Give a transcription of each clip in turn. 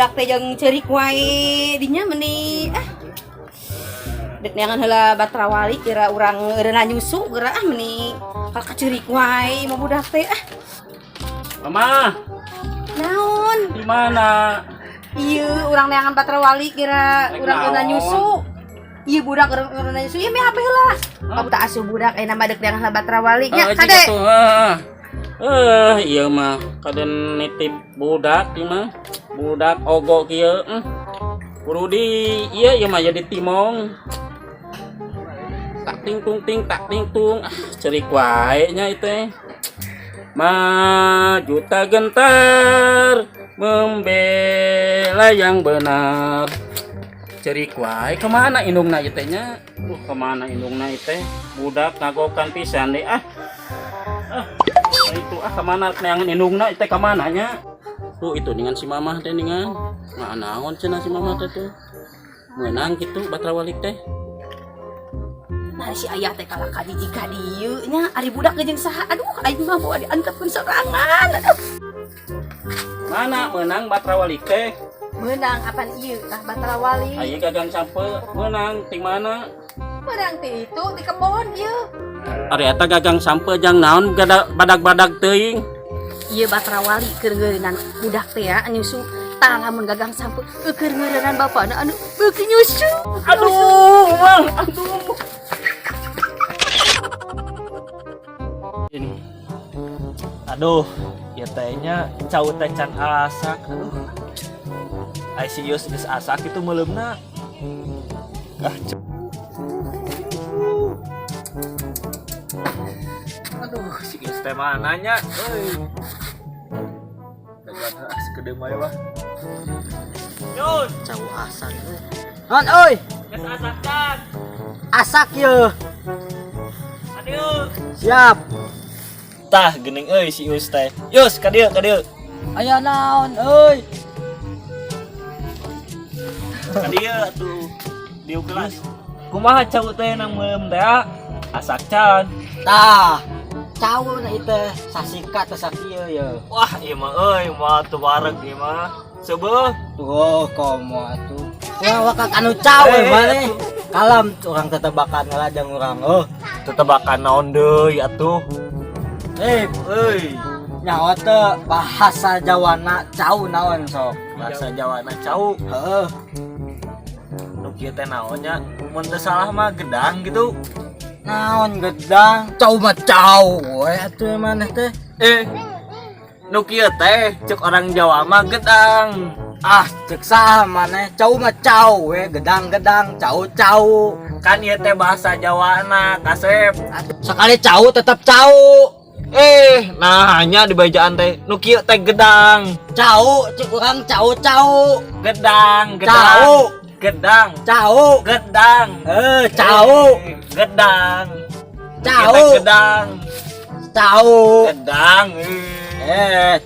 budak teh jeung ceurik wae dinya meuni dek neangan heula batrawali kira urang eureuna nyusu geura meuni ka ceurik wae mah budak teh Mama, naon di mana? ieu urang neangan batrawali kira urang eureuna nyusu ieu budak eureuna nyusu ieu meh HP heula kamu tak asuh budak nama dek neangan batrawali nya kade iya mah kaden nitip budak ieu mah budak ogo kieu kudu di ieu mah jadi timong tak ting tung cerik wae nya itu maju tak gentar membela yang benar cerik wae kemana indungna ieu teh nya kemana indungna ieu teh budak ngagokan pisan deh itu kemana neangan indungna teh kemana nya tuh itu dengan si mamah teh dengan naon cenah si mamah teh tuh meunang kitu batrawalik teh nah si ayah teh kalah ka dijik ka dieu nya ari budak jeung saha aduh aing mah bawa diangkatkeun serangan aduh mana meunang batrawalik teh meunang apaan ieu tah batrawali aya gagang sampe meunang di mana meunang teh itu di kebon ieu ari eta gagang sampe jang naon badag-badag teuing ieu batrawali keur ngeureunnan budak teh ya nyusu tah lamun gagang sampe keur ngeureunnan bapana anu beuki nyusu aduh mang aduh ini aduh ya tehnya cau teh can asak aduh ICU geus asak itu meuleumna aduh si geus teh mananya euy dagan sekedeu mah wah Yun cau asak non euy geus asak kan asak ye adieu siap tah geuning euy si Yus teh Yus ka dieu aya naon euy ka dieu atuh dieu kelas kumaha cau teh nang meuleum teh asak can tah cau na ieu teh sasika teh sakieu ye wah ieu mah euy moal teu wareg ieu mah seubeuh tuh komo atuh waka anu cau mane kalam urang tetebakan ngalajang urang tetebakan naon deui atuh euy nyawa teh bahasa Jawana cau naon sok bahasa Jawana cau heeh nu kieu teh naonnya mun teu salah mah gedang gitu naon gedang cau mah cau we atuh maneh teh nu kieu teh ceuk orang Jawa mah gedang cek saha maneh cau mah cau we gedang-gedang cau kan ieu teh bahasa Jawana kasep sekali cau tetap cau nah hanya di bajaan teh nu kieu teh gedang cau cek urang cau gedang cau gedang cau gedang cau gedang cau gedang cau gedang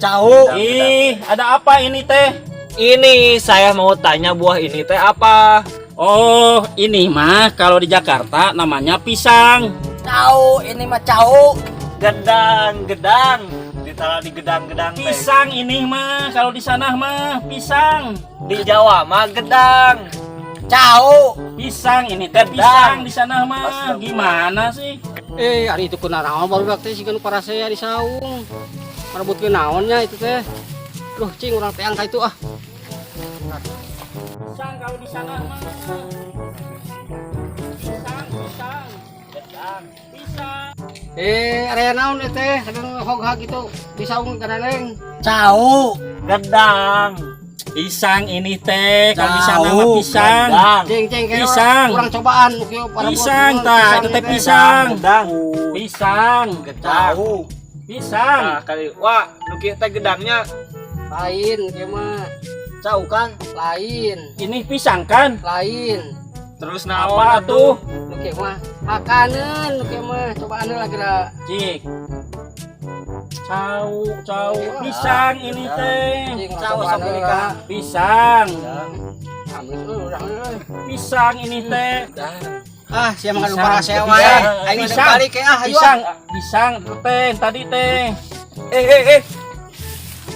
cau ih ada apa ini teh ini saya mau tanya buah ini teh apa oh ini mah kalau di Jakarta namanya pisang cau ini mah cau gedang ditaruh di gedang-gedang teh. Pisang ini mah kalau di sana mah pisang. Di Jawa mah gedang. Cau. Pisang ini teh pisang di sana mah. Gimana sih? Hari itu kunaon baru teh sieun para saya di saung. Marebutkeun naonnya itu teh. Duh cing urang teh angka itu Pisang kalau di sana mah. Pisang. Gedang. Pisang. Area naon teh kadang hoghag itu di saung kadang. Cau. Gedang. Pisang ini teh kalau di sana mah pisang. Cing pisang. Kurang cobaan pisang tah, itu teh pisang. Gedang. Pisang. Tahu. Pisang. Nah, kali wah, nu kieu teh gedangnya lain kieu mah. Cau kan? Lain. Ini pisang kan? Lain. terus Apa naon tuh? Nu kieu mah makanan, nu kieu mah cobaan lah kira. Cik. Cau. Pisang ini teh. Cau sok nikah. Pisang. Ambil Pisang ini teh. siapa makan Pisang. para saya wae. Aing Pisang. balik ya, ayo. Pisang teh tadi teh.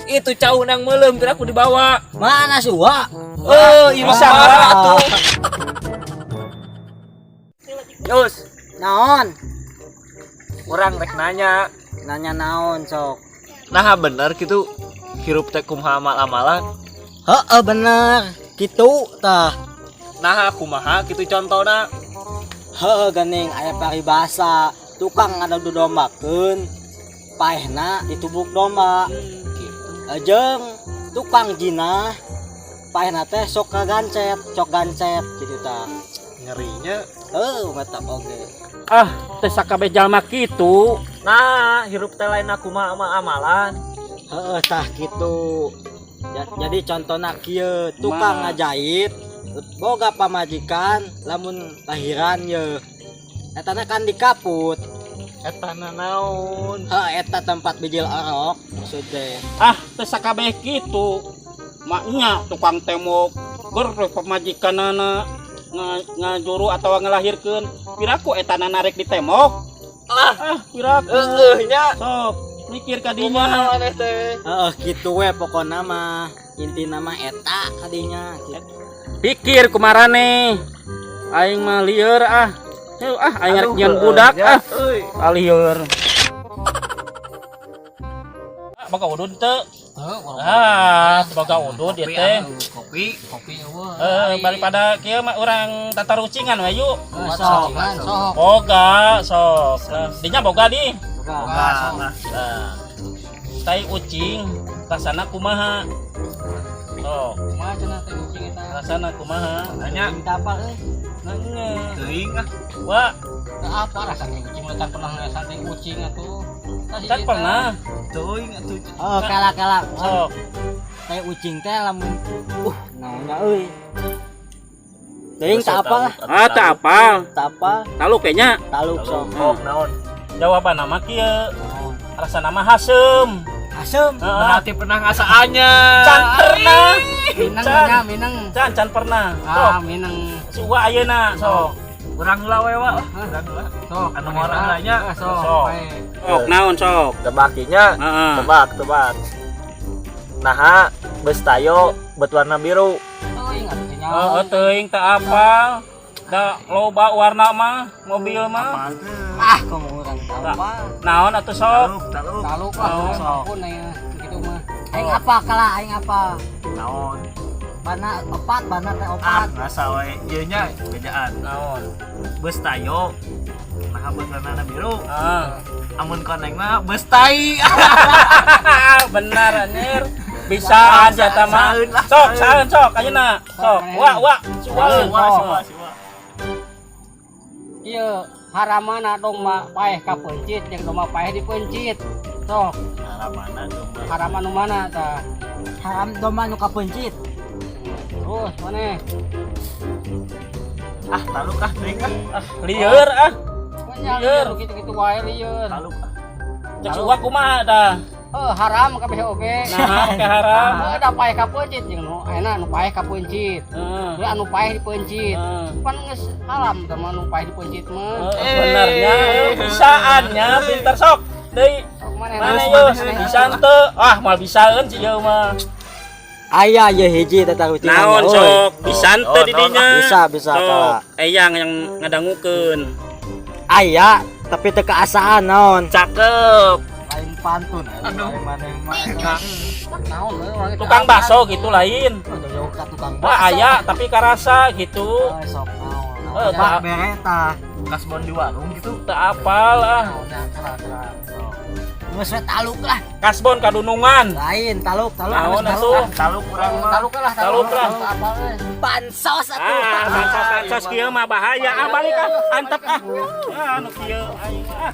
Itu cau nang melem kira aku dibawa. Mana sih wa? Bisa atuh. Yus, Naon? orang rek nanya. Nanya naon sok? Nah bener gitu hirup teh kumaha amal-amalan. Heeh bener. Kitu tah. Nah kumaha gitu contohna. Heeh gening aya paribasa. Tukang anu dombakeun paehna ditubuk domba. Jeung tukang jinah paehna teh sok kagancet, cok gancet gitu tah. Ngerinya. Mantap oge. Ah, teh sakabeh jalma kitu. Nah hirup teh lain kumaha amalan. Heeh tah kitu. Jadi contohna kieu tukang ngajahit boga pamajikan lamun lahiran ye. Etana kan dikaput. Etana naon? Eta tempat bijil orok maksudnya. Ah, teh sakabeh kitu. Maknya tukang temok ger pemajikanana ngajuru atau ngelahirkeun. Piraku etana narek di temok. Piraku. Nya. Sok mikir ka Kumaha dinya. maneh teh? Kitu we pokona mah intina mah eta kadinya gitu. Pikir kumarane. Aing mah lieur ah. Aing rek nyeun budak ah. Lieur. Boga udud teu? Boga udud ieu teh. Kopi eueuh. Daripada kieu mah urang tata rucingan we yuk. Sok. Boga, sok. Dinya boga di. Boga. Tai ucing rasana kumaha? Sok. Kumaha cenah teh kucing eta? Rasana kumaha? Nanya. Kapal Nanya. Teuing ah. Wah, Teu apa rasanya kucing mah kan pernah ngasane kucing atuh. kan pernah. Teuing atuh. kala. Sok. Teh ucing teh lamun naonnya euy. Teuing tak apa lah. Tak apal. Tak apa. Taluk kayaknya. Taluk sok. Naon? Jawaban nama kieu. Rasana mah hasem. Asem. Berarti pernah ngasaannya. Can pernah. Minang. Can pernah. Sok. Minang. Si Uwa ayeuna sok. Urang heula we wa. Urang heula. Sok. Anu orang lainnya. Sok. Sok naon sok. Tebakinya. Heeh. Tebak. Nah, beus tayo bet warna biru. Oh, ingat nya. Teuing teu apal. Da loba warna mah mobil mah. Kamu orang apa? Naon atuh sok? Taluk lah. Sampun aya kitu mah. Aing apa kala aing apa? Naon? Bana opat, bana teh opat. Ngasa we ieu nya bejaan. Naon? Beus tayo. Nah, beus warna biru. Heeh. Amun konengna beus tai. Benar anjir. Bisa aja tama. Sok, saeun sok ayeuna. Sok. Wa. Siwa. Ieu haramana dong mah paeh kapencit jeung dong mah paeh dipencit. Sok, Haramana domba. haraman nu mana tah? Haram domba nu kapencit. Terus maneh? Taluk teuing ah. Lieur ah. Lieur Lieur. gitu-gitu wae lieur. Taluk. Cek si Uwa kumaha dah. Haram kabeh oge. Nah, oke haram. Da paeh kapencit jeung nu ayeuna nu paeh kapencit. Heeh. Ieu anu paeh dipencit. Pan geus haram tah mah nu paeh dipencit mah. Benarnya bisaannya pinter sok. Deui Sok maneh. mana yus bisa teu? Mal bisaeun si ieu mah. Aya ye hiji teh tarutingan. Naon sok? Bisa teu di dinya? Bisa Sok, kala. eyang yang ngadangukeun. Aya, tapi teu keasaan naon. Cakep. Lain pantun. Aduh. Naon we urang eta? Tukang bakso gitu lain. Tukang Aya tapi karasa gitu. sok naon. Teu Bere tah. Kasbon di warung gitu. teu apal ah. Geus we taluk lah. Kasbon kadunungan. Lain taluk. Naon atuh? Taluk urang mah. Taluk lah, Taluk lah. Apa we? Bansos atuh. Bansos kieu mah bahaya. Balik ah, antep ah. Anu kieu aing ah.